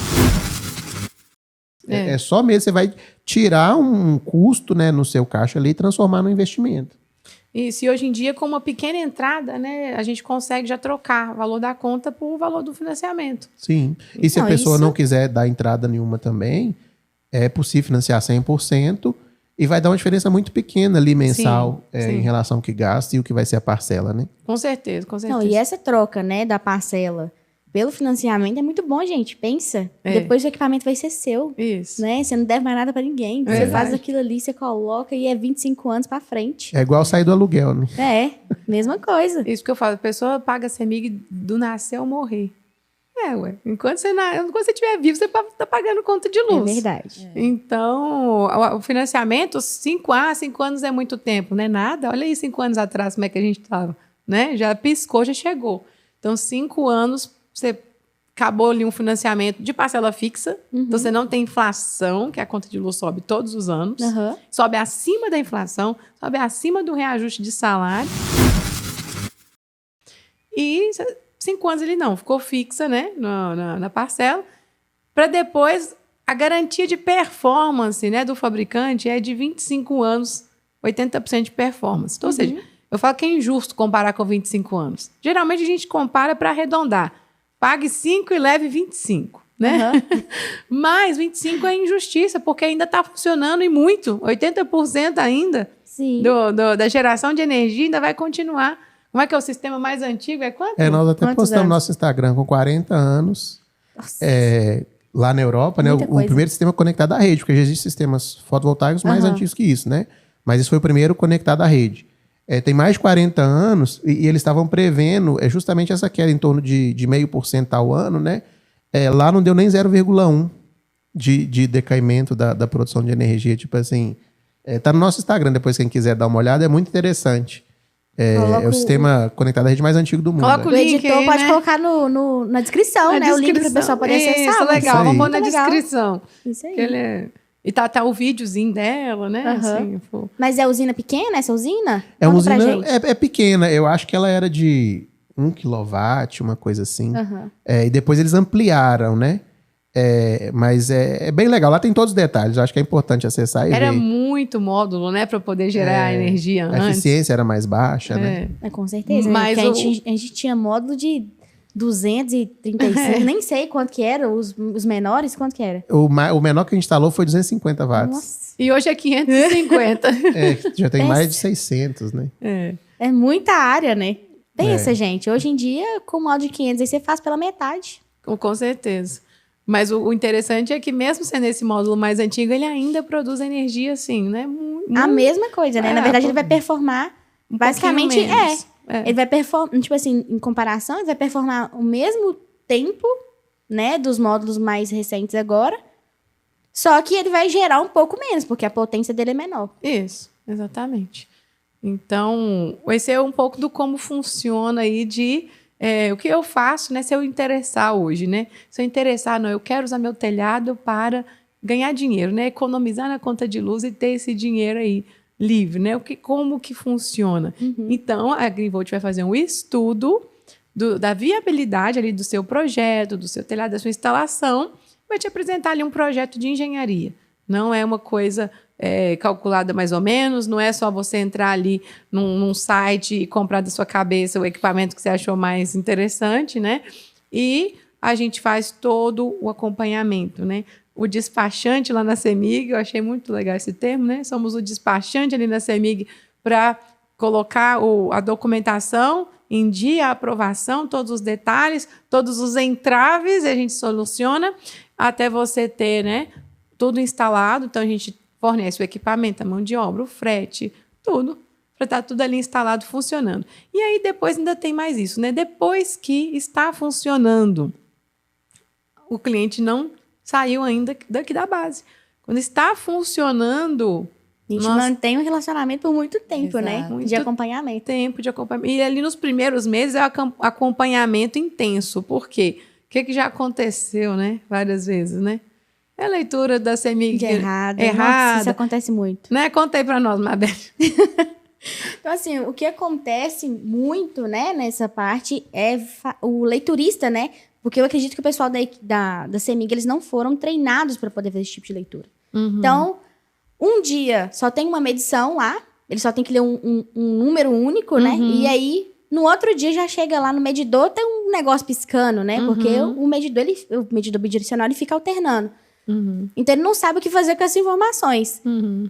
É só mesmo. Você vai tirar um custo, né, no seu caixa ali e transformar no investimento. Isso, e hoje em dia, com uma pequena entrada, né, a gente consegue já trocar o valor da conta por o valor do financiamento. Sim. E se a pessoa não quiser dar entrada nenhuma também, é possível financiar 100% e vai dar uma diferença muito pequena ali mensal em relação ao que gasta e o que vai ser a parcela, né? Com certeza, com certeza. Não, e essa troca, né, da parcela pelo financiamento é muito bom, gente. Pensa. Depois o equipamento vai ser seu. Isso. Né? Você não deve mais nada pra ninguém. Você faz aquilo ali, você coloca e é 25 anos pra frente. É igual sair do aluguel, né? Mesma coisa. Isso que eu falo. A pessoa paga CEMIG do nascer ao morrer. Ué. Enquanto você estiver vivo, você está pagando conta de luz. É verdade. Então, o financiamento, 5 anos é muito tempo, não é nada. Olha aí 5 anos atrás, como é que a gente estava, né? Já piscou, já chegou. Então, 5 anos, você acabou ali um financiamento de parcela fixa. Então, você não tem inflação, que a conta de luz sobe todos os anos. Sobe acima da inflação, sobe acima do reajuste de salário. E 5 anos ele não, ficou fixa, né, na parcela, para depois a garantia de performance, né, do fabricante é de 25 anos, 80% de performance. Então, ou seja, eu falo que é injusto comparar com 25 anos. Geralmente a gente compara para arredondar. Pague 5 e leve 25, né? Mas 25 é injustiça, porque ainda está funcionando e muito. 80% ainda da geração de energia ainda vai continuar. Como é que é o sistema mais antigo? É quanto? Nós até postamos no nosso Instagram com 40 anos. Lá na Europa, né? O primeiro sistema conectado à rede, porque já existem sistemas fotovoltaicos mais antigos que isso, né? Mas esse foi o primeiro conectado à rede. Tem mais de 40 anos e eles estavam prevendo justamente essa queda em torno de 0,5% ao ano, né? Lá não deu nem 0,1% de decaimento da produção de energia. Tipo assim, tá no nosso Instagram, depois quem quiser dar uma olhada, é muito interessante. É o sistema conectado à rede mais antigo do mundo. Coloca o link editor aí, pode né? colocar na descrição, né? O link para o pessoal poder acessar. Isso, legal. Isso Vamos pôr aí. na descrição. Isso aí. E tá o videozinho dela, né? Assim, Mas é usina pequena, essa usina? É uma Conta pra usina, gente. é pequena. Eu acho que ela era de 1 kW, uma coisa assim. E depois eles ampliaram, né? Mas é bem legal. Lá tem todos os detalhes. Eu acho que é importante acessar e Era ver. muito módulo, né? Para poder gerar a energia A antes. eficiência era mais baixa, né? Com certeza. Mas Porque a gente tinha módulo de 235, nem sei quanto que era, os menores, quanto que era? O menor que a gente instalou foi 250 watts. Nossa, E hoje é 550. Já tem mais de 600, né? é muita área, né? Pensa, gente, hoje em dia, com o módulo de 500, aí você faz pela metade. Com certeza. Mas o interessante é que mesmo sendo esse módulo mais antigo, ele ainda produz energia, assim, né? A mesma coisa, né? Na verdade, ele vai performar, basicamente, menos. Ele vai performar, tipo assim, em comparação, ele vai performar o mesmo tempo, né, dos módulos mais recentes agora, só que ele vai gerar um pouco menos, porque a potência dele é menor. Isso, exatamente. Então, esse é um pouco do como funciona aí o que eu faço, né? Se eu interessar hoje, né? Se eu interessar, não, eu quero usar meu telhado para ganhar dinheiro, né? Economizar na conta de luz e ter esse dinheiro aí livre, né? Como que funciona? Então, a Greenvolt vai fazer um estudo da viabilidade ali do seu projeto, do seu telhado, da sua instalação, vai te apresentar ali um projeto de engenharia. Não é uma coisa calculada mais ou menos, não é só você entrar ali num site e comprar da sua cabeça o equipamento que você achou mais interessante, né? E a gente faz todo o acompanhamento, né? O despachante lá na CEMIG, eu achei muito legal esse termo, né? Somos o despachante ali na CEMIG para colocar a documentação em dia, a aprovação, todos os detalhes, todos os entraves, e a gente soluciona até você ter, né, tudo instalado. Então, a gente fornece o equipamento, a mão de obra, o frete, tudo, para estar tudo ali instalado, funcionando. E aí, depois ainda tem mais isso, né? Depois que está funcionando, o cliente não saiu ainda daqui da base. Quando está funcionando... A gente mantém um relacionamento por muito tempo, né? Muito de acompanhamento. Tempo de acompanhamento. E ali nos primeiros meses é acompanhamento intenso. Por quê? O que já aconteceu, né? Várias vezes, né? É a leitura da CEMIG errada. Nossa, isso acontece muito. Né? Conta aí pra nós, Mabel. Então, assim, o que acontece muito, né, nessa parte é o leiturista, né? Porque eu acredito que o pessoal da CEMIG, eles não foram treinados para poder fazer esse tipo de leitura. Então, um dia só tem uma medição lá, ele só tem que ler um número único, né? E aí, no outro dia já chega lá no medidor, tem um negócio piscando, né? Porque o medidor bidirecional, ele fica alternando. Então, ele não sabe o que fazer com essas informações.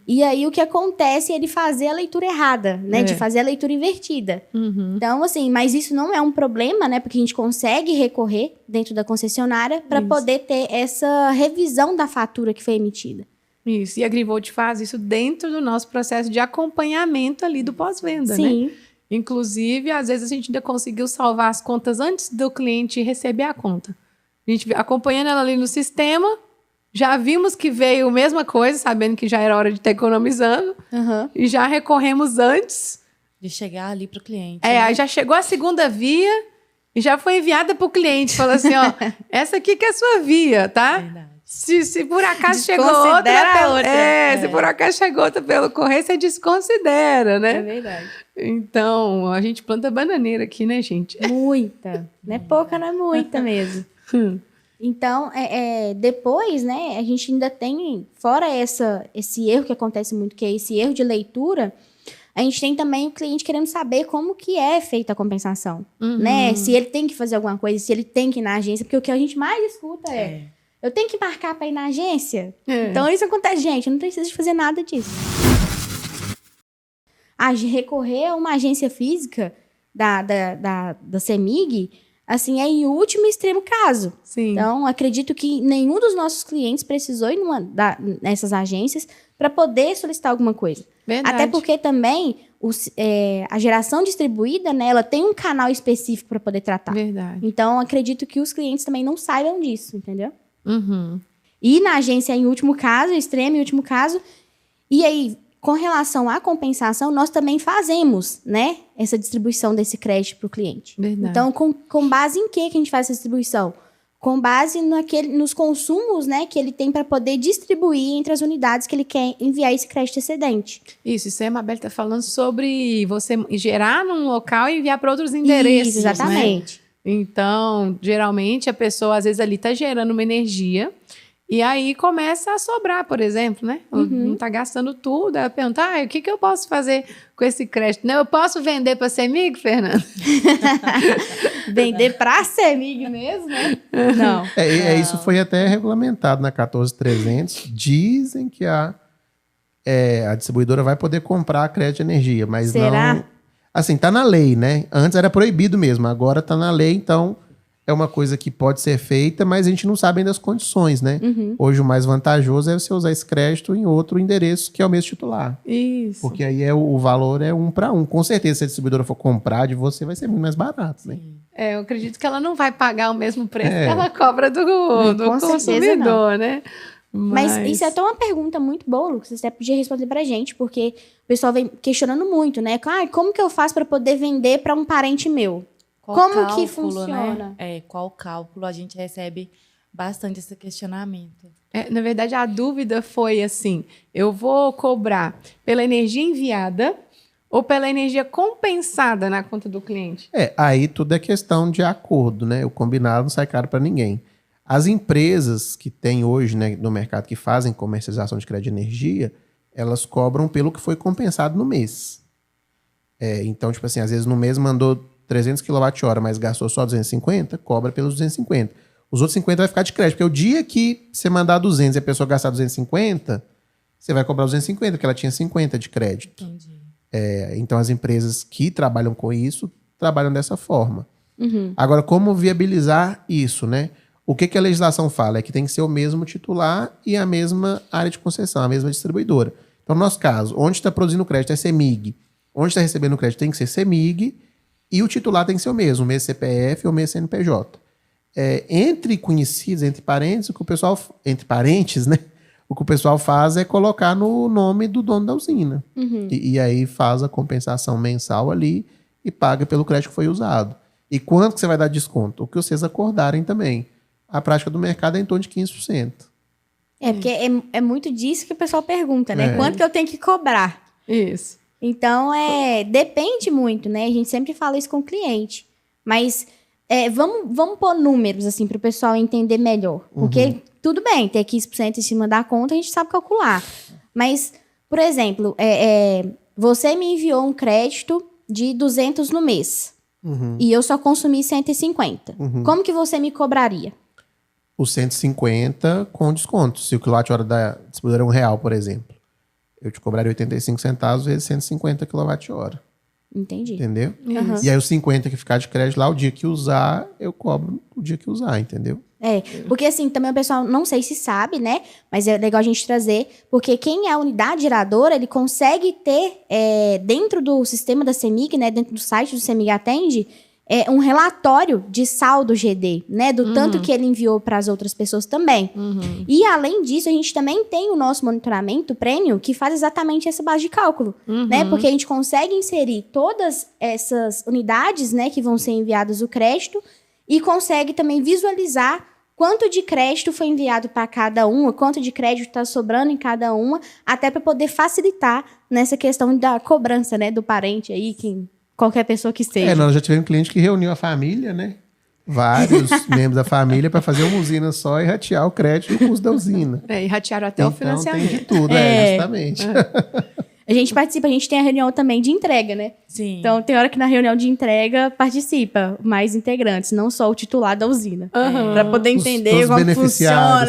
E aí, o que acontece é ele fazer a leitura errada, né? De fazer a leitura invertida. Então, assim, mas isso não é um problema, né? Porque a gente consegue recorrer dentro da concessionária para poder ter essa revisão da fatura que foi emitida. Isso, e a Greenvolt faz isso dentro do nosso processo de acompanhamento ali do pós-venda, né? Inclusive, às vezes a gente ainda conseguiu salvar as contas antes do cliente receber a conta. A gente acompanhando ela ali no sistema, já vimos que veio a mesma coisa, sabendo que já era hora de estar economizando, e já recorremos antes. De chegar ali para o cliente. Aí já chegou a segunda via e já foi enviada para o cliente. Falou assim, ó, essa aqui que é a sua via, tá? Verdade. Se por acaso chegou outra. Se por acaso chegou outra pelo correio, você desconsidera, né? É verdade. Então, a gente planta bananeira aqui, né, gente? Muita. Não é pouca, não é muita mesmo. Então, depois, né, a gente ainda tem, fora esse erro que acontece muito, que é esse erro de leitura, a gente tem também o cliente querendo saber como que é feita a compensação, né? Se ele tem que fazer alguma coisa, se ele tem que ir na agência, porque o que a gente mais escuta eu tenho que marcar para ir na agência? Então, isso acontece, gente, eu não preciso de fazer nada disso. Recorrer a uma agência física da CEMIG, assim, é em último e extremo caso. Sim. Então, acredito que nenhum dos nossos clientes precisou ir nessas agências para poder solicitar alguma coisa. Verdade. Até porque também a geração distribuída, né, ela tem um canal específico para poder tratar. Verdade. Então, acredito que os clientes também não saibam disso, entendeu? Uhum. E na agência, em último caso, extremo e último caso. E aí, com relação à compensação, nós também fazemos, né, essa distribuição desse crédito para o cliente. Verdade. Então, com base em que a gente faz essa distribuição? Com base nos consumos, né, que ele tem para poder distribuir entre as unidades que ele quer enviar esse crédito excedente. Isso aí a Mabel está falando sobre você gerar num local e enviar para outros endereços. Isso, exatamente. Né? Então, geralmente, a pessoa, às vezes, ali está gerando uma energia e aí começa a sobrar, por exemplo, né? Não está gastando tudo. Aí ela pergunta, o que eu posso fazer com esse crédito? Não, eu posso vender para a CEMIG, Fernanda? Vender para a CEMIG mesmo, né? Não. Isso foi até regulamentado na 14300. Dizem que a distribuidora vai poder comprar crédito de energia, mas Será? não... Assim, tá na lei, né? Antes era proibido mesmo, agora tá na lei, então é uma coisa que pode ser feita, mas a gente não sabe ainda as condições, né? Hoje o mais vantajoso é você usar esse crédito em outro endereço que é o mesmo titular. Isso. Porque aí o valor é 1 para 1. Com certeza, se a distribuidora for comprar de você, vai ser muito mais barato, né? Eu acredito que ela não vai pagar o mesmo preço que ela cobra do consumidor, né? Mas isso é até uma pergunta muito boa, Lucas. Você até podia responder pra gente, porque o pessoal vem questionando muito, né? Como que eu faço para poder vender para um parente meu? Como que funciona? Né? Qual cálculo? A gente recebe bastante esse questionamento. Na verdade, a dúvida foi assim, eu vou cobrar pela energia enviada ou pela energia compensada na conta do cliente? Aí tudo é questão de acordo, né? O combinado não sai caro para ninguém. As empresas que tem hoje, né, no mercado que fazem comercialização de crédito de energia, elas cobram pelo que foi compensado no mês. Então, tipo assim, às vezes no mês mandou 300 kWh, mas gastou só 250, cobra pelos 250. Os outros 50 vai ficar de crédito, porque o dia que você mandar 200 e a pessoa gastar 250, você vai cobrar 250, porque ela tinha 50 de crédito. Entendi. Então, as empresas que trabalham com isso, trabalham dessa forma. Agora, como viabilizar isso, né? O que a legislação fala? É que tem que ser o mesmo titular e a mesma área de concessão, a mesma distribuidora. Então, no nosso caso, onde está produzindo o crédito é CEMIG. Onde está recebendo o crédito tem que ser CEMIG e o titular tem que ser o mesmo CPF ou o mesmo CNPJ. Entre conhecidos, entre parentes, o que o pessoal... Entre parentes, né? O que o pessoal faz é colocar no nome do dono da usina. E aí faz a compensação mensal ali e paga pelo crédito que foi usado. E quanto que você vai dar desconto? O que vocês acordarem também. A prática do mercado é em torno de 15%. Porque é muito disso que o pessoal pergunta, né? Quanto que eu tenho que cobrar? Isso. Então, depende muito, né? A gente sempre fala isso com o cliente. Mas vamos pôr números, assim, para o pessoal entender melhor. Porque, tudo bem, ter 15% em cima da conta, a gente sabe calcular. Mas, por exemplo, você me enviou um crédito de 200 no mês. E eu só consumi 150. Como que você me cobraria? O 150 com desconto. Se o quilowatt-hora da distribuidora é R$1, por exemplo, eu te cobraria 85 centavos vezes 150 kWh. Entendi. Entendeu? E aí os 50 que ficar de crédito lá, o dia que usar, eu cobro o dia que usar, entendeu? Porque assim, também o pessoal não sei se sabe, né? Mas é legal a gente trazer, porque quem é a unidade geradora, ele consegue ter, dentro do sistema da CEMIG, né? Dentro do site do CEMIG Atende, um relatório de saldo GD, né? Do tanto que ele enviou para as outras pessoas também. E, além disso, a gente também tem o nosso monitoramento premium, que faz exatamente essa base de cálculo, né? Porque a gente consegue inserir todas essas unidades, né, que vão ser enviadas o crédito e consegue também visualizar quanto de crédito foi enviado para cada uma, quanto de crédito está sobrando em cada uma, até para poder facilitar nessa questão da cobrança, né, do parente aí, qualquer pessoa que seja. Nós já tivemos um cliente que reuniu a família, né? Vários membros da família para fazer uma usina só e ratear o crédito do custo da usina. E ratearam até o financiamento. Tem de tudo, justamente. A gente participa, a gente tem a reunião também de entrega, né? Sim. Então, tem hora que na reunião de entrega participa mais integrantes, não só o titular da usina. Para poder entender como funciona.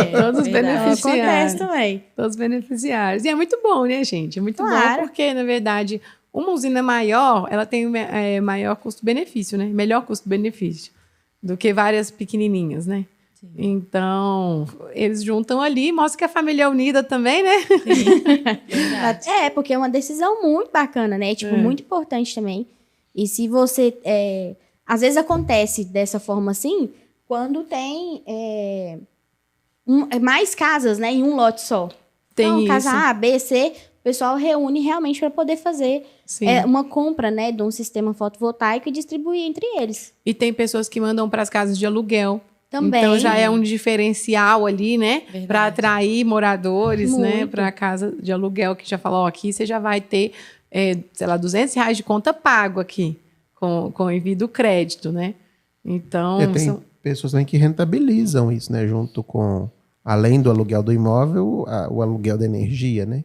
Todos os beneficiários. Acontece também. Todos os beneficiários. E é muito bom, né, gente? É muito bom porque, na verdade, uma usina maior, ela tem maior custo-benefício, né? Melhor custo-benefício do que várias pequenininhas, né? Sim. Então, eles juntam ali, mostra que a família é unida também, né? Sim. Porque é uma decisão muito bacana, né? Tipo, muito importante também. E se você... às vezes acontece dessa forma assim, quando tem mais casas, né? Em um lote só. Tem então, isso. Casa A, B, C, o pessoal reúne realmente para poder fazer uma compra, né? De um sistema fotovoltaico e distribuir entre eles. E tem pessoas que mandam para as casas de aluguel. Também. Então já é um diferencial ali, né? Para atrair moradores, né? Para a casa de aluguel, que já falou, aqui você já vai ter, sei lá, R$200 de conta pago aqui, com envio do crédito, né? Então... Tem pessoas também que rentabilizam isso, né? Junto com, além do aluguel do imóvel, o aluguel da energia, né?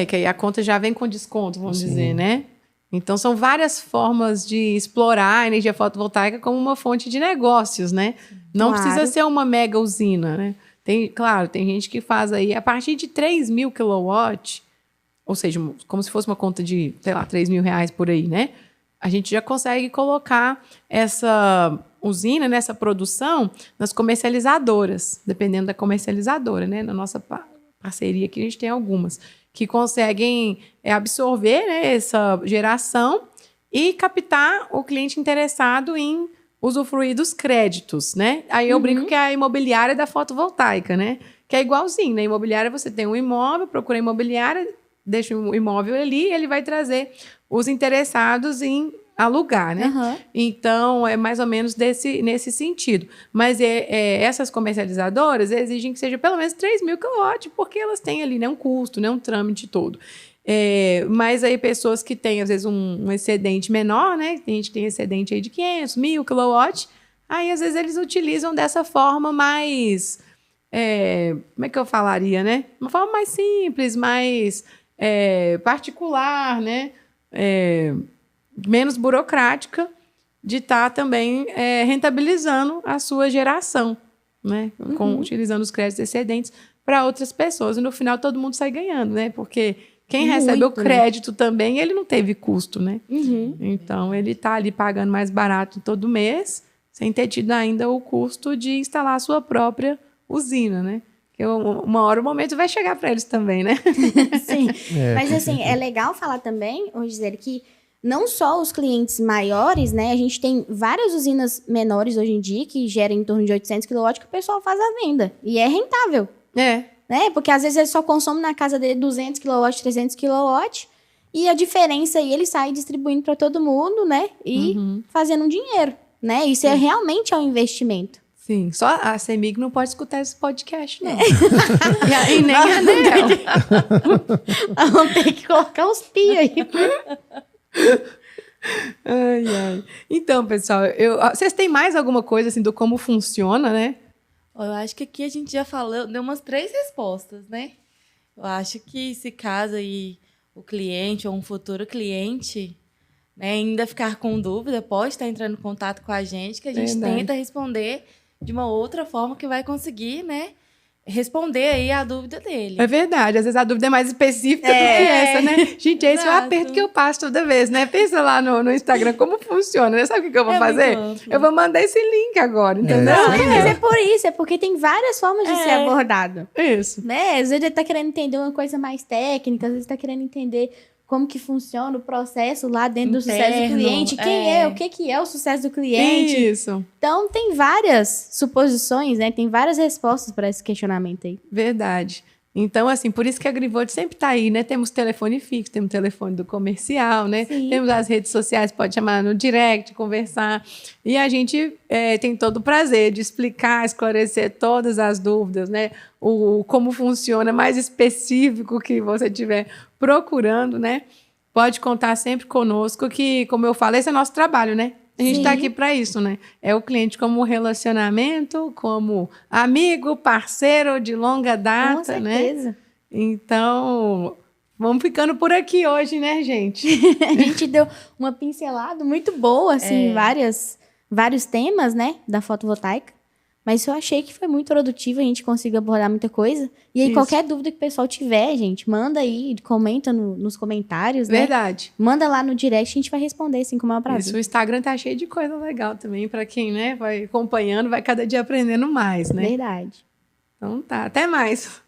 Que aí a conta já vem com desconto, vamos dizer, né? Então, são várias formas de explorar a energia fotovoltaica como uma fonte de negócios, né? Não precisa ser uma mega usina, né? Tem gente que faz aí a partir de 3.000 kW, ou seja, como se fosse uma conta de, sei lá, R$3.000 por aí, né? A gente já consegue colocar essa usina, nessa produção, nas comercializadoras, dependendo da comercializadora, né? Na nossa parceria aqui, a gente tem algumas que conseguem absorver, né, essa geração e captar o cliente interessado em usufruir dos créditos, né? Aí eu brinco que é a imobiliária da fotovoltaica, né? Que é igualzinho, na imobiliária você tem um imóvel, procura a imobiliária, deixa o imóvel ali e ele vai trazer os interessados em alugar, né? Então, é mais ou menos nesse sentido. Mas essas comercializadoras exigem que seja pelo menos 3.000 kW, porque elas têm ali, né, um custo, né, um trâmite todo. Mas aí pessoas que têm, às vezes, um excedente menor, né? Tem gente que tem excedente aí de 500, 1.000 kW, aí às vezes eles utilizam dessa forma mais... como é que eu falaria, né? Uma forma mais simples, mais particular, né? Menos burocrática, de estar também rentabilizando a sua geração, né? Utilizando os créditos excedentes para outras pessoas. E no final todo mundo sai ganhando, né? Porque quem recebe o crédito também, ele não teve custo, né? Então, ele está ali pagando mais barato todo mês, sem ter tido ainda o custo de instalar a sua própria usina, né? Porque uma hora o momento vai chegar para eles também, né? Sim. Mas, assim, é legal falar também, Gisele, que não só os clientes maiores, né? A gente tem várias usinas menores hoje em dia que geram em torno de 800 kW que o pessoal faz a venda. E é rentável. Né? Porque às vezes ele só consome na casa dele 200 kW, 300 kW. E a diferença aí ele sai distribuindo para todo mundo, né? E fazendo um dinheiro, né? Isso realmente é um investimento. Sim, só a CEMIG não pode escutar esse podcast, não. E nem a ANEEL. Vamos ter que colocar os pi aí. Ai. Então, pessoal, vocês têm mais alguma coisa assim do como funciona, né? Eu acho que aqui a gente já falou, deu umas 3 respostas, né? Eu acho que se caso aí o cliente ou um futuro cliente, né, ainda ficar com dúvida, pode estar entrando em contato com a gente, que a gente tenta responder de uma outra forma que vai conseguir, né, responder aí a dúvida dele. É verdade, às vezes a dúvida é mais específica do que essa, né? Gente, esse é o aperto que eu passo toda vez, né? Pensa lá no Instagram como funciona, né? Sabe o que eu vou fazer? Eu vou mandar esse link agora, entendeu? Mas é por isso, é porque tem várias formas de ser abordado. Isso. Né? Às vezes ele tá querendo entender uma coisa mais técnica, às vezes tá querendo entender como que funciona o processo lá dentro do sucesso do Interno, cliente, o que é o sucesso do cliente. Isso. Então, tem várias suposições, né? Tem várias respostas para esse questionamento aí. Verdade. Então, assim, por isso que a Agrivolt sempre está aí, né? Temos telefone fixo, temos telefone do comercial, né? Sim. Temos as redes sociais, pode chamar no direct, conversar. E a gente tem todo o prazer de explicar, esclarecer todas as dúvidas, né? Como funciona, mais específico que você estiver procurando, né? Pode contar sempre conosco, que, como eu falo, esse é nosso trabalho, né? A gente está aqui para isso, né? É o cliente como relacionamento, como amigo, parceiro de longa data, né? Com certeza. Então, vamos ficando por aqui hoje, né, gente? A gente deu uma pincelada muito boa, assim, vários temas, né, da fotovoltaica. Mas eu achei que foi muito produtivo, a gente conseguiu abordar muita coisa. E aí, Isso. qualquer dúvida que o pessoal tiver, gente, manda aí, comenta nos comentários, né? Verdade. Manda lá no direct, a gente vai responder, assim, com o maior Isso, prazer. o Instagram tá cheio de coisa legal também, para quem, né, vai acompanhando, vai cada dia aprendendo mais, né? Verdade. Então tá, até mais.